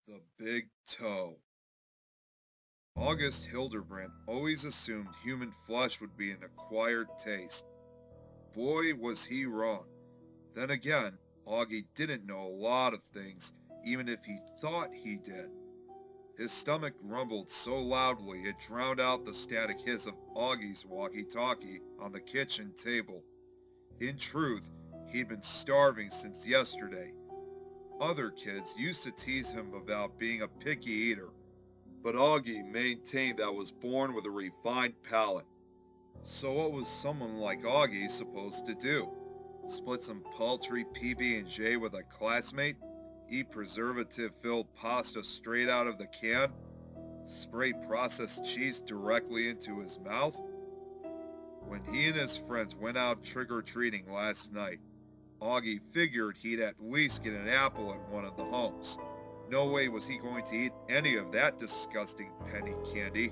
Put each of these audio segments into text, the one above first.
The Big Toe. August Hildebrand always assumed human flesh would be an acquired taste. Boy, was he wrong. Then again, Augie didn't know a lot of things, even if he thought he did. His stomach rumbled so loudly it drowned out the static hiss of Augie's walkie-talkie on the kitchen table. In truth, he'd been starving since yesterday. Other kids used to tease him about being a picky eater, but Augie maintained that was born with a refined palate. So what was someone like Augie supposed to do? Split some paltry PB&J with a classmate? Eat preservative-filled pasta straight out of the can? Spray processed cheese directly into his mouth? When he and his friends went out trick-or-treating last night, Augie figured he'd at least get an apple at one of the homes. No way was he going to eat any of that disgusting penny candy.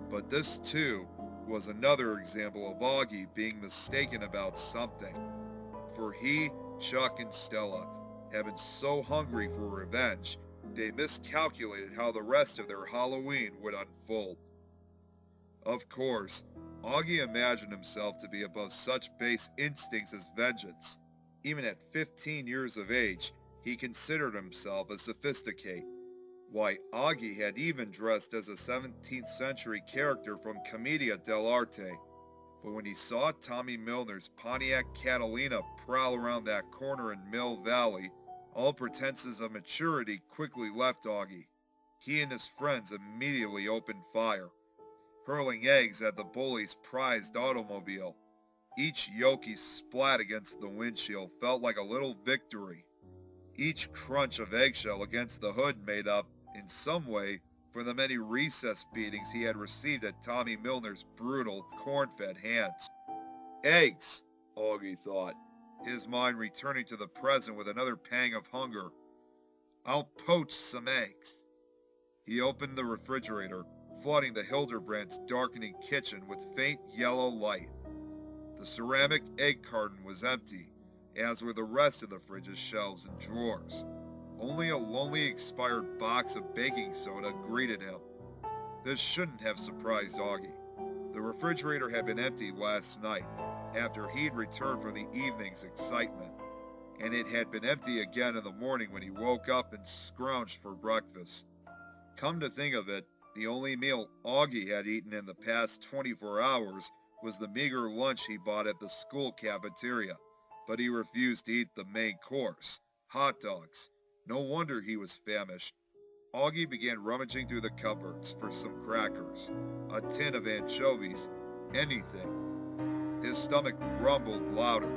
But this, too, was another example of Augie being mistaken about something. For he, Chuck, and Stella had been so hungry for revenge, they miscalculated how the rest of their Halloween would unfold. Of course, Augie imagined himself to be above such base instincts as vengeance. Even at 15 years of age, he considered himself a sophisticate. Why, Augie had even dressed as a 17th century character from Commedia dell'arte. But when he saw Tommy Milner's Pontiac Catalina prowl around that corner in Mill Valley, all pretenses of maturity quickly left Augie. He and his friends immediately opened fire, hurling eggs at the bully's prized automobile. Each Yoki splat against the windshield felt like a little victory. Each crunch of eggshell against the hood made up, in some way, for the many recess beatings he had received at Tommy Milner's brutal, corn-fed hands. Eggs, Augie thought, his mind returning to the present with another pang of hunger. I'll poach some eggs. He opened the refrigerator, flooding the Hildebrands' darkening kitchen with faint yellow light. The ceramic egg carton was empty, as were the rest of the fridge's shelves and drawers. Only a lonely expired box of baking soda greeted him. This shouldn't have surprised Augie. The refrigerator had been empty last night, after he'd returned from the evening's excitement, and it had been empty again in the morning when he woke up and scrounged for breakfast. Come to think of it, the only meal Augie had eaten in the past 24 hours was the meager lunch he bought at the school cafeteria, but he refused to eat the main course, hot dogs. No wonder he was famished. Augie began rummaging through the cupboards for some crackers, a tin of anchovies, anything. His stomach rumbled louder,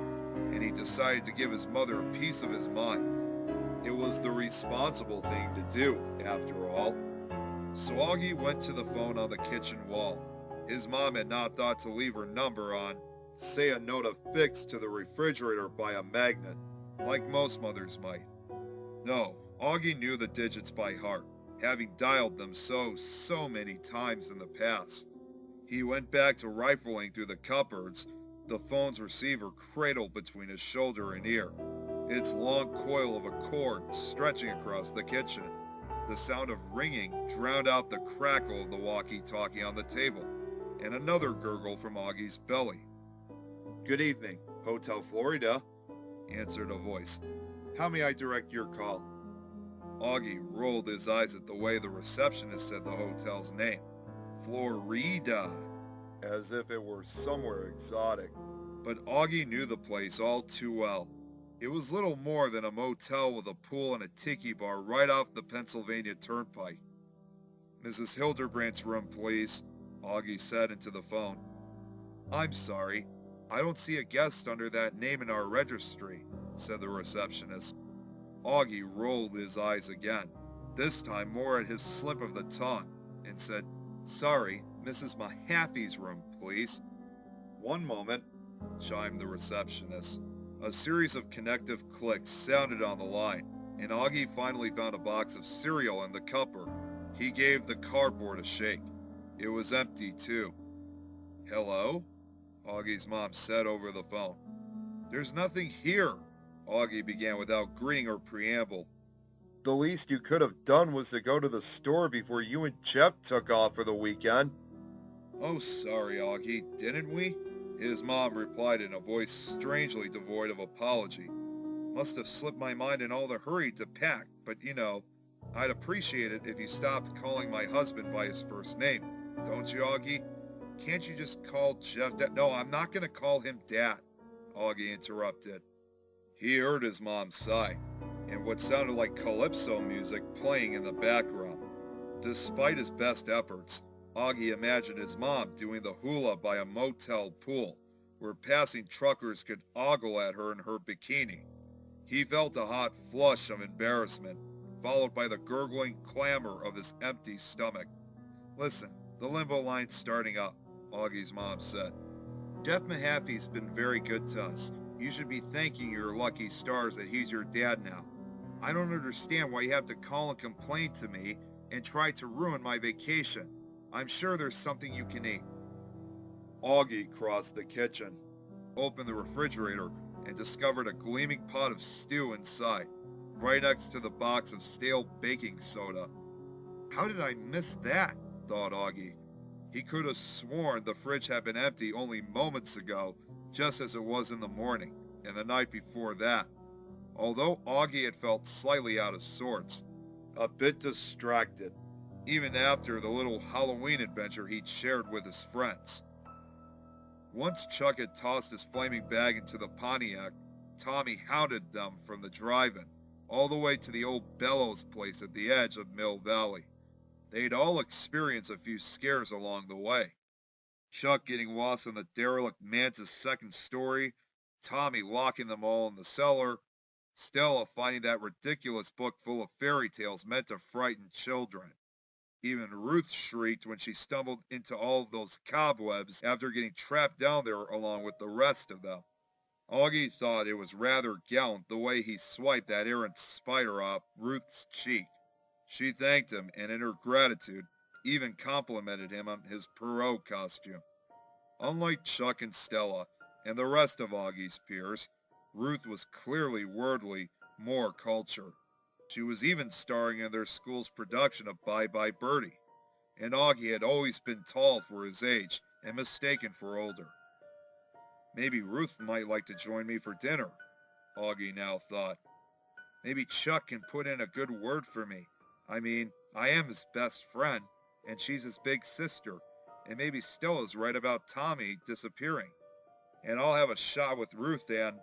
and he decided to give his mother a piece of his mind. It was the responsible thing to do, after all. So Augie went to the phone on the kitchen wall. His mom had not thought to leave her number on, say, a note affixed to the refrigerator by a magnet, like most mothers might. No, Augie knew the digits by heart, having dialed them so many times in the past. He went back to rifling through the cupboards, the phone's receiver cradled between his shoulder and ear, its long coil of a cord stretching across the kitchen. The sound of ringing drowned out the crackle of the walkie-talkie on the table, and another gurgle from Augie's belly. "Good evening, Hotel Florida," answered a voice. "How may I direct your call?" Augie rolled his eyes at the way the receptionist said the hotel's name. Florida, as if it were somewhere exotic. But Augie knew the place all too well. It was little more than a motel with a pool and a tiki bar right off the Pennsylvania Turnpike. "Mrs. Hildebrandt's room, please," Augie said into the phone. "I'm sorry, I don't see a guest under that name in our registry," said the receptionist. Augie rolled his eyes again, this time more at his slip of the tongue, and said, "Sorry, Mrs. Mahaffey's room, please." "One moment," chimed the receptionist. A series of connective clicks sounded on the line, and Augie finally found a box of cereal in the cupboard. He gave the cardboard a shake. It was empty, too. "Hello?" Augie's mom said over the phone. "There's nothing here," Augie began without greeting or preamble. The least you could have done was to go to the store before you and Jeff took off for the weekend. Oh, sorry, Augie, didn't we? His mom replied in a voice strangely devoid of apology. Must have slipped my mind in all the hurry to pack, but I'd appreciate it if you stopped calling my husband by his first name. Don't you, Augie? Can't you just call Jeff Dad? No, I'm not going to call him Dad, Augie interrupted. He heard his mom sigh, and what sounded like calypso music playing in the background. Despite his best efforts, Augie imagined his mom doing the hula by a motel pool, where passing truckers could ogle at her in her bikini. He felt a hot flush of embarrassment, followed by the gurgling clamor of his empty stomach. Listen, the limbo line's starting up, Augie's mom said. Jeff Mahaffey's been very good to us. You should be thanking your lucky stars that he's your dad now. I don't understand why you have to call and complain to me and try to ruin my vacation. I'm sure there's something you can eat. Augie crossed the kitchen, opened the refrigerator, and discovered a gleaming pot of stew inside, right next to the box of stale baking soda. How did I miss that? Thought Augie. He could have sworn the fridge had been empty only moments ago, just as it was in the morning, and the night before that. Although Augie had felt slightly out of sorts, a bit distracted, even after the little Halloween adventure he'd shared with his friends. Once Chuck had tossed his flaming bag into the Pontiac, Tommy hounded them from the drive-in, all the way to the old Bellows place at the edge of Mill Valley. They'd all experienced a few scares along the way. Chuck getting lost on the derelict Mance's second story, Tommy locking them all in the cellar, Stella finding that ridiculous book full of fairy tales meant to frighten children. Even Ruth shrieked when she stumbled into all of those cobwebs after getting trapped down there along with the rest of them. Augie thought it was rather gallant the way he swiped that errant spider off Ruth's cheek. She thanked him, and in her gratitude, even complimented him on his Perot costume. Unlike Chuck and Stella, and the rest of Augie's peers, Ruth was clearly worldly, more cultured. She was even starring in their school's production of Bye Bye Birdie, and Augie had always been tall for his age and mistaken for older. Maybe Ruth might like to join me for dinner, Augie now thought. Maybe Chuck can put in a good word for me. I mean, I am his best friend, and she's his big sister, and maybe Stella's right about Tommy disappearing. And I'll have a shot with Ruth and...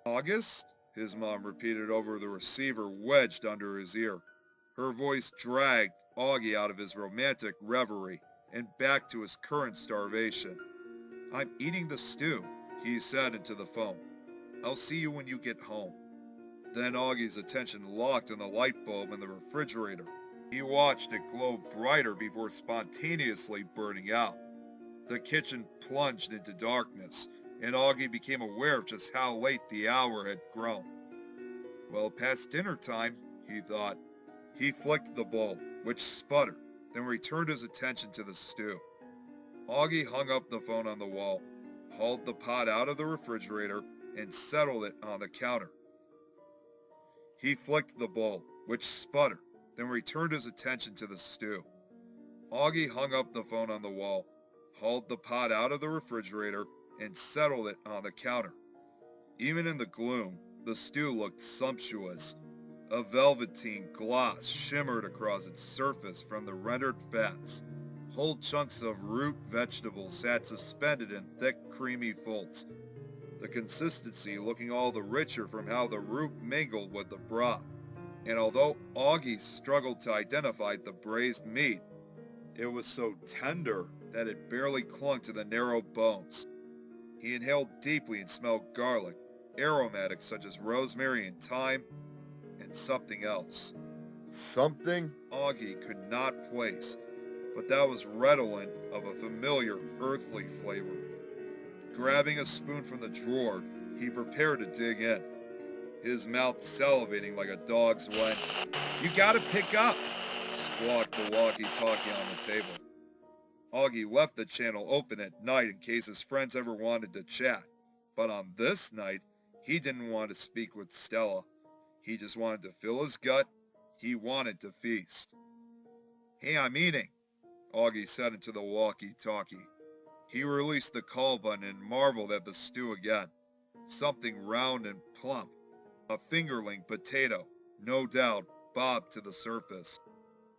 August? His mom repeated over the receiver wedged under his ear. Her voice dragged Augie out of his romantic reverie and back to his current starvation. I'm eating the stew, he said into the phone. I'll see you when you get home. Then Augie's attention locked on the light bulb in the refrigerator. He watched it glow brighter before spontaneously burning out. The kitchen plunged into darkness, and Augie became aware of just how late the hour had grown. Well past dinner time, he thought. He flicked the bowl, which sputtered, then returned his attention to the stew. Augie hung up the phone on the wall, hauled the pot out of the refrigerator, and settled it on the counter. He flicked the bowl, which sputtered, then returned his attention to the stew. Augie hung up the phone on the wall, hauled the pot out of the refrigerator, and settled it on the counter. Even in the gloom, the stew looked sumptuous. A velveteen gloss shimmered across its surface from the rendered fats. Whole chunks of root vegetables sat suspended in thick, creamy folds, the consistency looking all the richer from how the root mingled with the broth. And although Augie struggled to identify the braised meat, it was so tender that it barely clung to the narrow bones. He inhaled deeply and smelled garlic, aromatics such as rosemary and thyme, and something else. Something Augie could not place, but that was redolent of a familiar earthly flavor. Grabbing a spoon from the drawer, he prepared to dig in, his mouth salivating like a dog's when... You gotta pick up, squawked the walkie-talkie on the table. Augie left the channel open at night in case his friends ever wanted to chat, but on this night, he didn't want to speak with Stella. He just wanted to fill his gut, He wanted to feast. "Hey, I'm eating," Augie said into the walkie-talkie. He released the call button and marveled at the stew again. Something round and plump. A fingerling potato, no doubt, bobbed to the surface.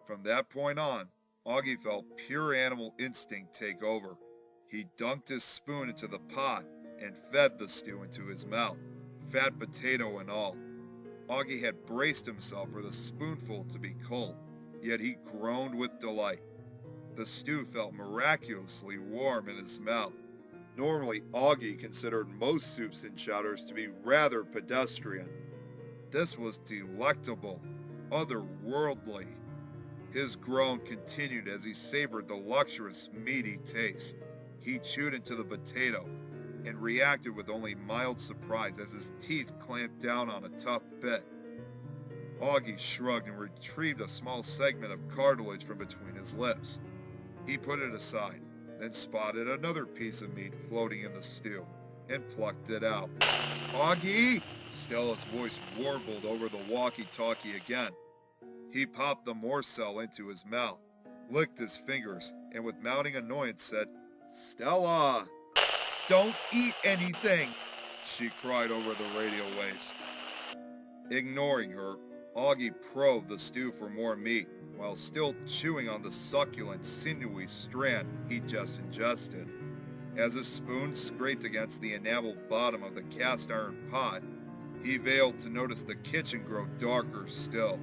From that point on, Augie felt pure animal instinct take over. He dunked his spoon into the pot and fed the stew into his mouth, fat potato and all. Augie had braced himself for the spoonful to be cold, yet he groaned with delight. The stew felt miraculously warm in his mouth. Normally, Augie considered most soups and chowders to be rather pedestrian. This was delectable, otherworldly. His groan continued as he savored the luxurious, meaty taste. He chewed into the potato and reacted with only mild surprise as his teeth clamped down on a tough bit. Augie shrugged and retrieved a small segment of cartilage from between his lips. He put it aside, then spotted another piece of meat floating in the stew, and plucked it out. "Augie!" Stella's voice warbled over the walkie-talkie again. He popped the morsel into his mouth, licked his fingers, and with mounting annoyance said, "Stella! Don't eat anything!" she cried over the radio waves. Ignoring her, Augie probed the stew for more meat, while still chewing on the succulent, sinewy strand he just ingested. As his spoon scraped against the enameled bottom of the cast-iron pot, he failed to notice the kitchen grow darker still.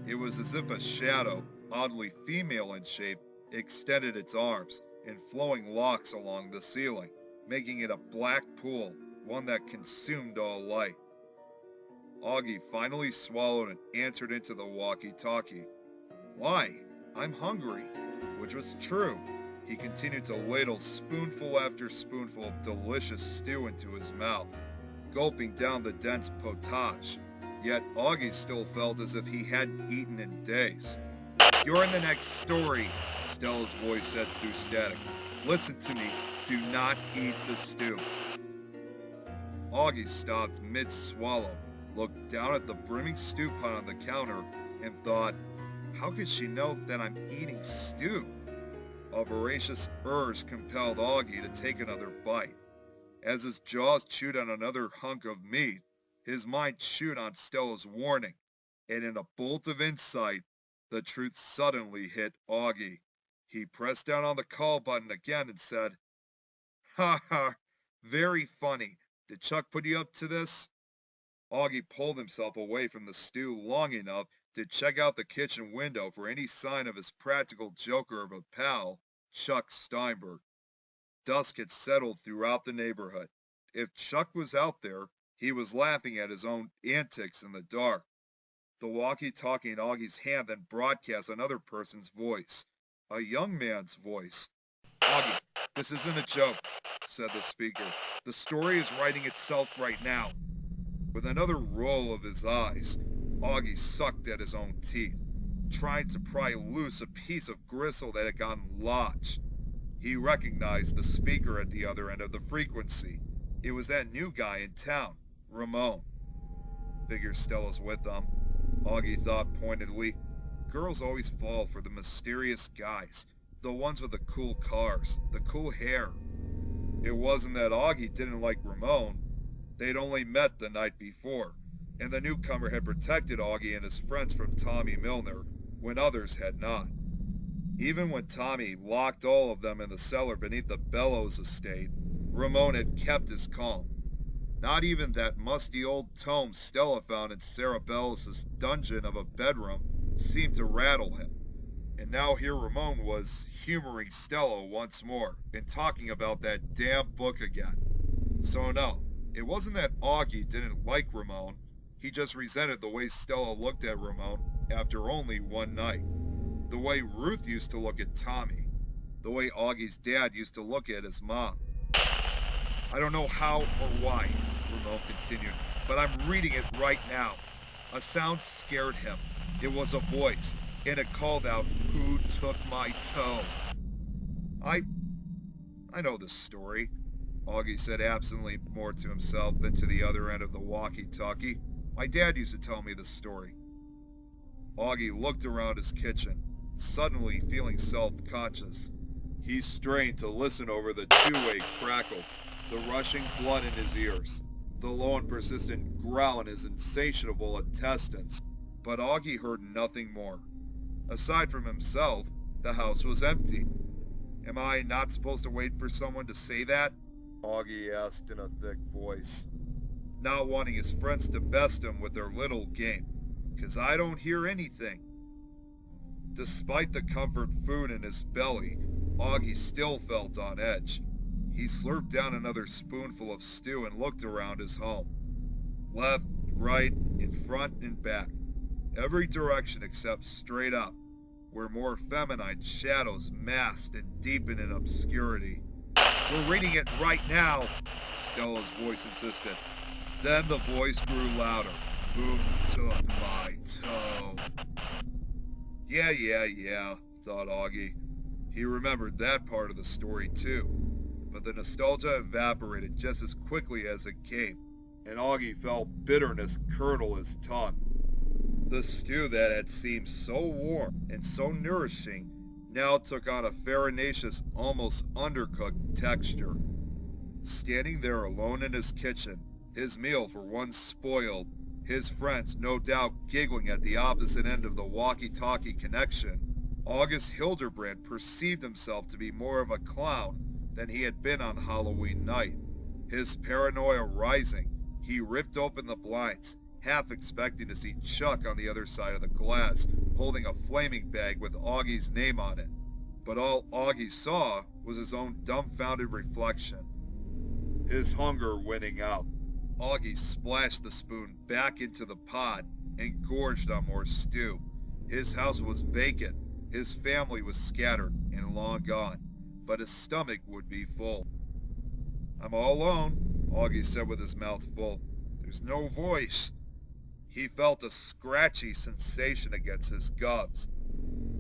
It was as if a shadow, oddly female in shape, extended its arms and flowing locks along the ceiling, making it a black pool, one that consumed all light. Augie finally swallowed and answered into the walkie-talkie. "Why? I'm hungry," which was true. He continued to ladle spoonful after spoonful of delicious stew into his mouth, gulping down the dense potage. Yet Augie still felt as if he hadn't eaten in days. "You're in the next story," Stella's voice said through static. "Listen to me. Do not eat the stew." Augie stopped mid-swallow, looked down at the brimming stew pot on the counter, and thought, how could she know that I'm eating stew? A voracious urge compelled Augie to take another bite. As his jaws chewed on another hunk of meat, his mind chewed on Stella's warning, and in a bolt of insight, the truth suddenly hit Augie. He pressed down on the call button again and said, "Ha ha, very funny. Did Chuck put you up to this?" Augie pulled himself away from the stew long enough to check out the kitchen window for any sign of his practical joker of a pal, Chuck Steinberg. Dusk had settled throughout the neighborhood. If Chuck was out there, he was laughing at his own antics in the dark. The walkie-talkie in Augie's hand then broadcast another person's voice, a young man's voice. "Augie, this isn't a joke," said the speaker. "The story is writing itself right now." With another roll of his eyes, Augie sucked at his own teeth, trying to pry loose a piece of gristle that had gotten lodged. He recognized the speaker at the other end of the frequency. It was that new guy in town, Ramon. Figures Stella's with them, Augie thought pointedly. Girls always fall for the mysterious guys, the ones with the cool cars, the cool hair. It wasn't that Augie didn't like Ramon. They'd only met the night before, and the newcomer had protected Augie and his friends from Tommy Milner when others had not. Even when Tommy locked all of them in the cellar beneath the Bellows estate, Ramon had kept his calm. Not even that musty old tome Stella found in Sarah Bellows' dungeon of a bedroom seemed to rattle him. And now here Ramon was humoring Stella once more and talking about that damn book again. So no, it wasn't that Augie didn't like Ramon. He just resented the way Stella looked at Ramon after only one night. The way Ruth used to look at Tommy. The way Augie's dad used to look at his mom. "I don't know how or why," Ramon continued, "but I'm reading it right now." A sound scared him. It was a voice, and it called out, "Who took my toe?" I know this story," Augie said absently, more to himself than to the other end of the walkie-talkie. "My dad used to tell me this story." Augie looked around his kitchen, suddenly feeling self-conscious. He strained to listen over the two-way crackle, the rushing blood in his ears, the low and persistent growl in his insatiable intestines. But Augie heard nothing more. Aside from himself, the house was empty. Am I not supposed to wait for someone to say that? Augie asked in a thick voice, not wanting his friends to best him with their little game, 'cause I don't hear anything. Despite the comfort food in his belly, Augie still felt on edge. He slurped down another spoonful of stew and looked around his home. Left, right, in front and back. Every direction except straight up, where more feminine shadows masked and deepened in obscurity. We're reading it right now, Stella's voice insisted. Then the voice grew louder. Who took my toe? Yeah, thought Augie. He remembered that part of the story too. But the nostalgia evaporated just as quickly as it came, and Augie felt bitterness curdle his tongue. The stew that had seemed so warm and so nourishing now took on a farinaceous, almost undercooked texture. Standing there alone in his kitchen, his meal for once spoiled, his friends no doubt giggling at the opposite end of the walkie-talkie connection, August Hildebrand perceived himself to be more of a clown than he had been on Halloween night. His paranoia rising, he ripped open the blinds, half expecting to see Chuck on the other side of the glass, holding a flaming bag with Augie's name on it. But all Augie saw was his own dumbfounded reflection. His hunger winning out, Augie splashed the spoon back into the pot and gorged on more stew. His house was vacant, his family was scattered and long gone, but his stomach would be full. I'm all alone, Augie said with his mouth full. There's no voice. He felt a scratchy sensation against his gums.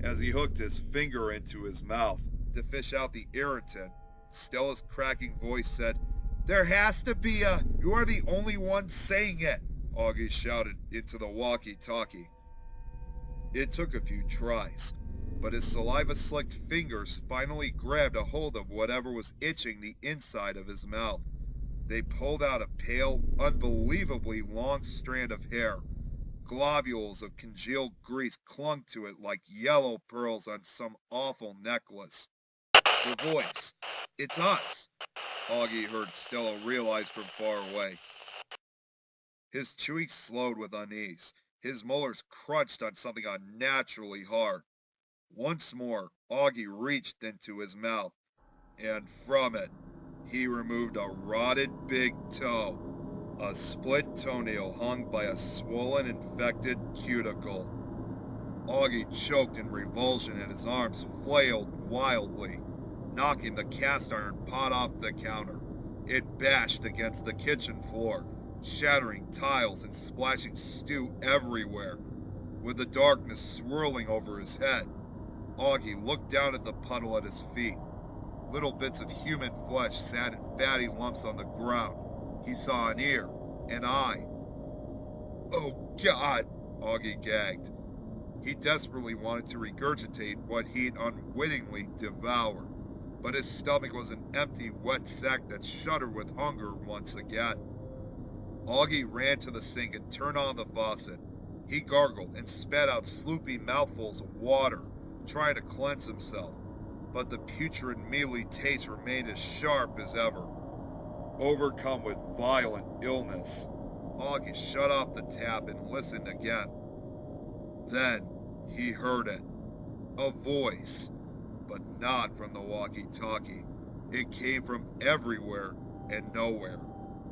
As he hooked his finger into his mouth to fish out the irritant, Stella's cracking voice said, There has to be a... You are the only one saying it, Augie shouted into the walkie-talkie. It took a few tries, but his saliva-slicked fingers finally grabbed a hold of whatever was itching the inside of his mouth. They pulled out a pale, unbelievably long strand of hair. Globules of congealed grease clung to it like yellow pearls on some awful necklace. The voice. It's us, Augie heard Stella realize from far away. His chewing slowed with unease. His molars crunched on something unnaturally hard. Once more, Augie reached into his mouth, and from it, he removed a rotted big toe. A split toenail hung by a swollen, infected cuticle. Augie choked in revulsion and his arms flailed wildly, knocking the cast iron pot off the counter. It bashed against the kitchen floor, shattering tiles and splashing stew everywhere. With the darkness swirling over his head, Augie looked down at the puddle at his feet. Little bits of human flesh sat in fatty lumps on the ground. He saw an ear, an eye. Oh, God, Augie gagged. He desperately wanted to regurgitate what he'd unwittingly devoured, but his stomach was an empty, wet sack that shuddered with hunger once again. Augie ran to the sink and turned on the faucet. He gargled and spat out sloopy mouthfuls of water, trying to cleanse himself, but the putrid, mealy taste remained as sharp as ever. Overcome with violent illness, Augie shut off the tap and listened again. Then he heard it. A voice, but not from the walkie-talkie. It came from everywhere and nowhere.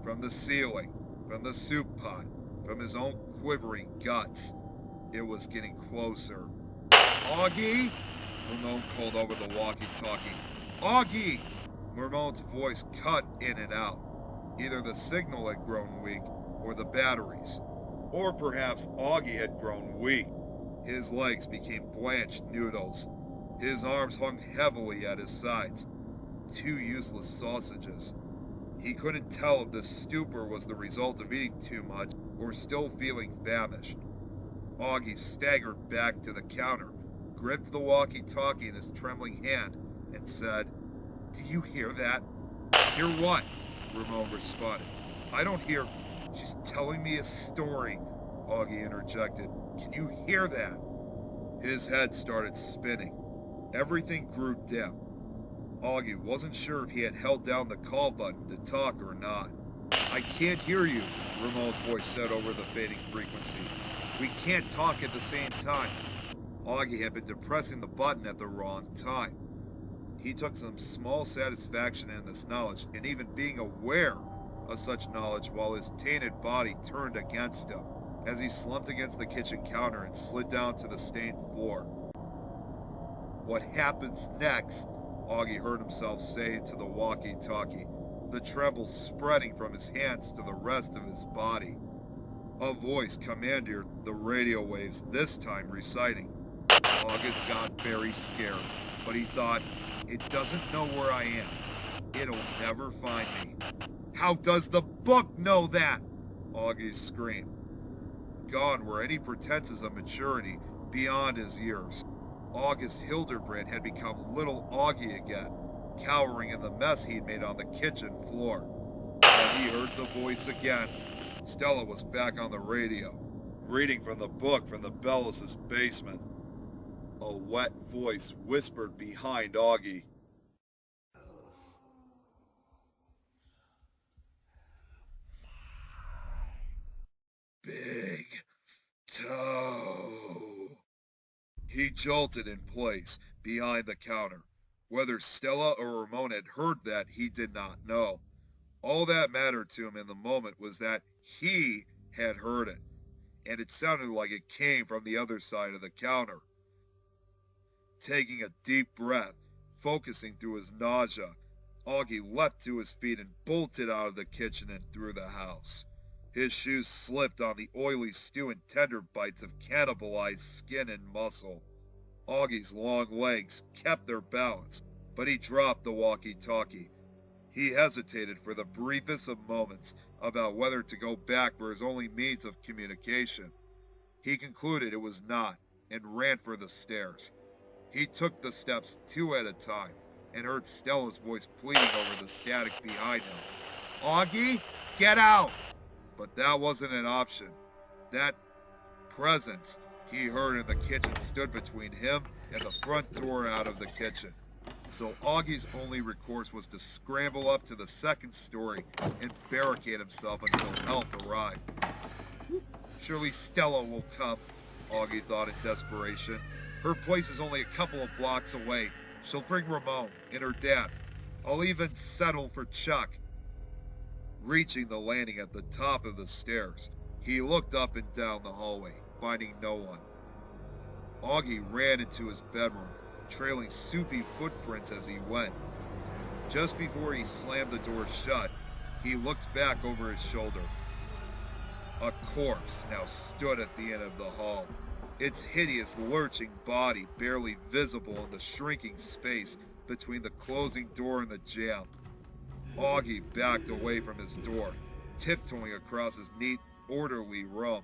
From the ceiling, from the soup pot, from his own quivering guts. It was getting closer. Augie? Ramon called over the walkie-talkie. Augie! Ramon's voice cut in and out. Either the signal had grown weak, or the batteries. Or perhaps Augie had grown weak. His legs became blanched noodles. His arms hung heavily at his sides. Two useless sausages. He couldn't tell if the stupor was the result of eating too much or still feeling famished. Augie staggered back to the counter, gripped the walkie-talkie in his trembling hand, and said, "Do you hear that?" "Hear what?" Ramon responded. "I don't hear." "She's telling me a story," Augie interjected. "Can you hear that?" His head started spinning. Everything grew dim. Augie wasn't sure if he had held down the call button to talk or not. "I can't hear you," Ramon's voice said over the fading frequency. "We can't talk at the same time." Augie had been depressing the button at the wrong time. He took some small satisfaction in this knowledge, and even being aware of such knowledge while his tainted body turned against him, as he slumped against the kitchen counter and slid down to the stained floor. "What happens next?" Augie heard himself say to the walkie-talkie, the tremble spreading from his hands to the rest of his body. A voice commandeered the radio waves, this time reciting. August got very scared, but he thought, "It doesn't know where I am. It'll never find me." "How does the book know that?" Augie screamed. Gone were any pretenses of maturity beyond his years. August Hildebrand had become little Augie again, cowering in the mess he'd made on the kitchen floor. Then he heard the voice again. Stella was back on the radio, reading from the book from the Bellows' basement. A wet voice whispered behind Augie. "Big toe." He jolted in place, behind the counter. Whether Stella or Ramon had heard that, he did not know. All that mattered to him in the moment was that he had heard it, and it sounded like it came from the other side of the counter. Taking a deep breath, focusing through his nausea, Augie leapt to his feet and bolted out of the kitchen and through the house. His shoes slipped on the oily stew and tender bites of cannibalized skin and muscle. Augie's long legs kept their balance, but he dropped the walkie-talkie. He hesitated for the briefest of moments about whether to go back for his only means of communication. He concluded it was not, and ran for the stairs. He took the steps 2 at a time, and heard Stella's voice pleading over the static behind him. "Augie, get out!" But that wasn't an option. That presence he heard in the kitchen stood between him and the front door out of the kitchen. So Augie's only recourse was to scramble up to the second story and barricade himself until help arrived. Surely Stella will come, Augie thought in desperation. Her place is only a couple of blocks away. She'll bring Ramon and her dad. I'll even settle for Chuck. Reaching the landing at the top of the stairs, he looked up and down the hallway, finding no one. Augie ran into his bedroom, trailing soupy footprints as he went. Just before he slammed the door shut, he looked back over his shoulder. A corpse now stood at the end of the hall, its hideous lurching body barely visible in the shrinking space between the closing door and the jamb. Augie backed away from his door, tiptoeing across his neat, orderly room.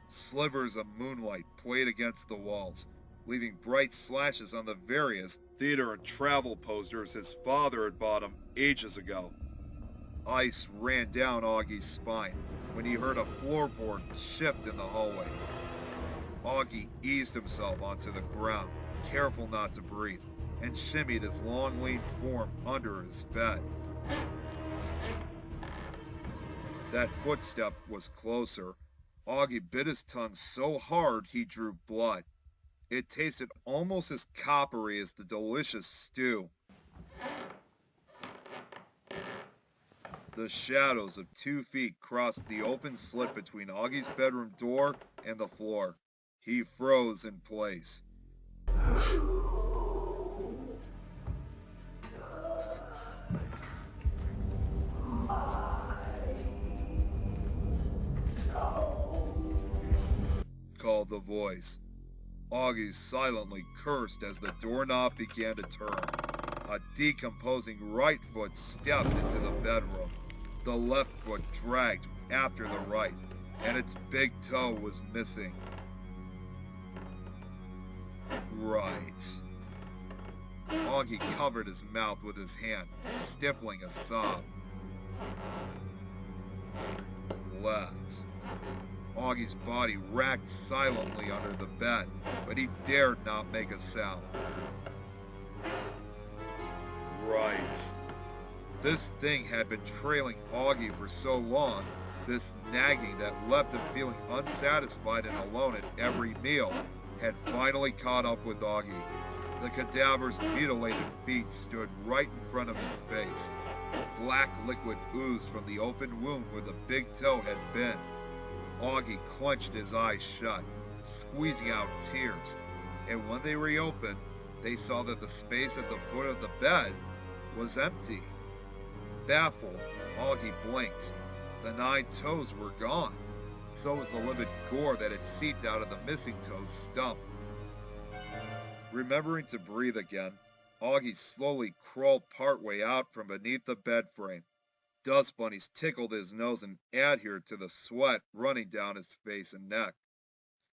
Slivers of moonlight played against the walls, leaving bright slashes on the various theater and travel posters his father had bought him ages ago. Ice ran down Augie's spine when he heard a floorboard shift in the hallway. Augie eased himself onto the ground, careful not to breathe, and shimmied his long, lean form under his bed. That footstep was closer. Augie bit his tongue so hard he drew blood. It tasted almost as coppery as the delicious stew. The shadows of 2 feet crossed the open slit between Augie's bedroom door and the floor. He froze in place. Called the voice. Augie silently cursed as the doorknob began to turn. A decomposing right foot stepped into the bedroom. The left foot dragged after the right, and its big toe was missing. Right. Augie covered his mouth with his hand, stifling a sob. Left. Augie's body racked silently under the bed, but he dared not make a sound. Right. This thing had been trailing Augie for so long, this nagging that left him feeling unsatisfied and alone at every meal, had finally caught up with Augie. The cadaver's mutilated feet stood right in front of his face. Black liquid oozed from the open wound where the big toe had been. Augie clenched his eyes shut, squeezing out tears, and when they reopened, they saw that the space at the foot of the bed was empty. Baffled, Augie blinked. The 9 toes were gone. So was the livid gore that had seeped out of the missing toe's stump. Remembering to breathe again, Augie slowly crawled partway out from beneath the bed frame. Dust bunnies tickled his nose and adhered to the sweat running down his face and neck.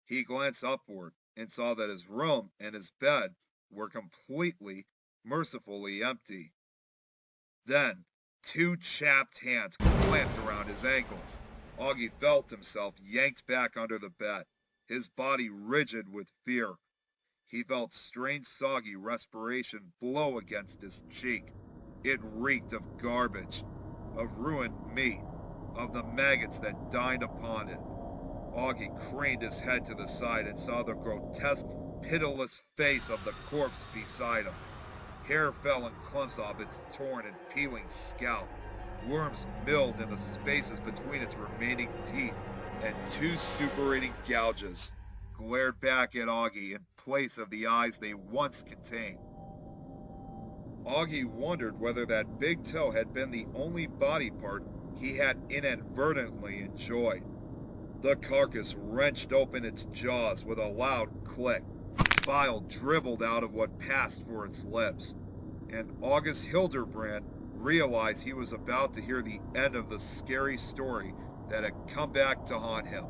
He glanced upward and saw that his room and his bed were completely, mercifully empty. Then, 2 chapped hands clamped around his ankles. Augie felt himself yanked back under the bed, his body rigid with fear. He felt strange soggy respiration blow against his cheek. It reeked of garbage, of ruined meat, of the maggots that dined upon it. Augie craned his head to the side and saw the grotesque, pitiless face of the corpse beside him. Hair fell in clumps off its torn and peeling scalp. Worms milled in the spaces between its remaining teeth, and 2 suppurating gouges glared back at Augie in place of the eyes they once contained. Augie wondered whether that big toe had been the only body part he had inadvertently enjoyed. The carcass wrenched open its jaws with a loud click. Bile dribbled out of what passed for its lips, and August Hildebrand realized he was about to hear the end of the scary story that had come back to haunt him.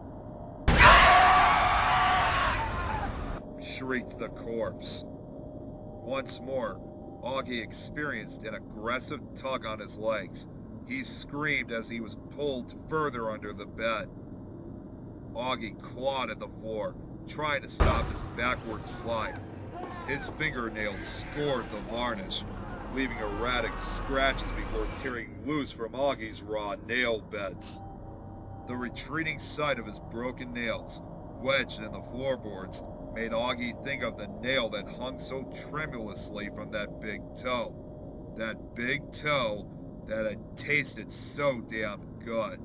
Shrieked the corpse. Once more, Augie experienced an aggressive tug on his legs. He screamed as he was pulled further under the bed. Augie clawed at the floor, trying to stop his backward slide. His fingernails scored the varnish, leaving erratic scratches before tearing loose from Augie's raw nail beds. The retreating sight of his broken nails, wedged in the floorboards, made Augie think of the nail that hung so tremulously from that big toe. That big toe that had tasted so damn good.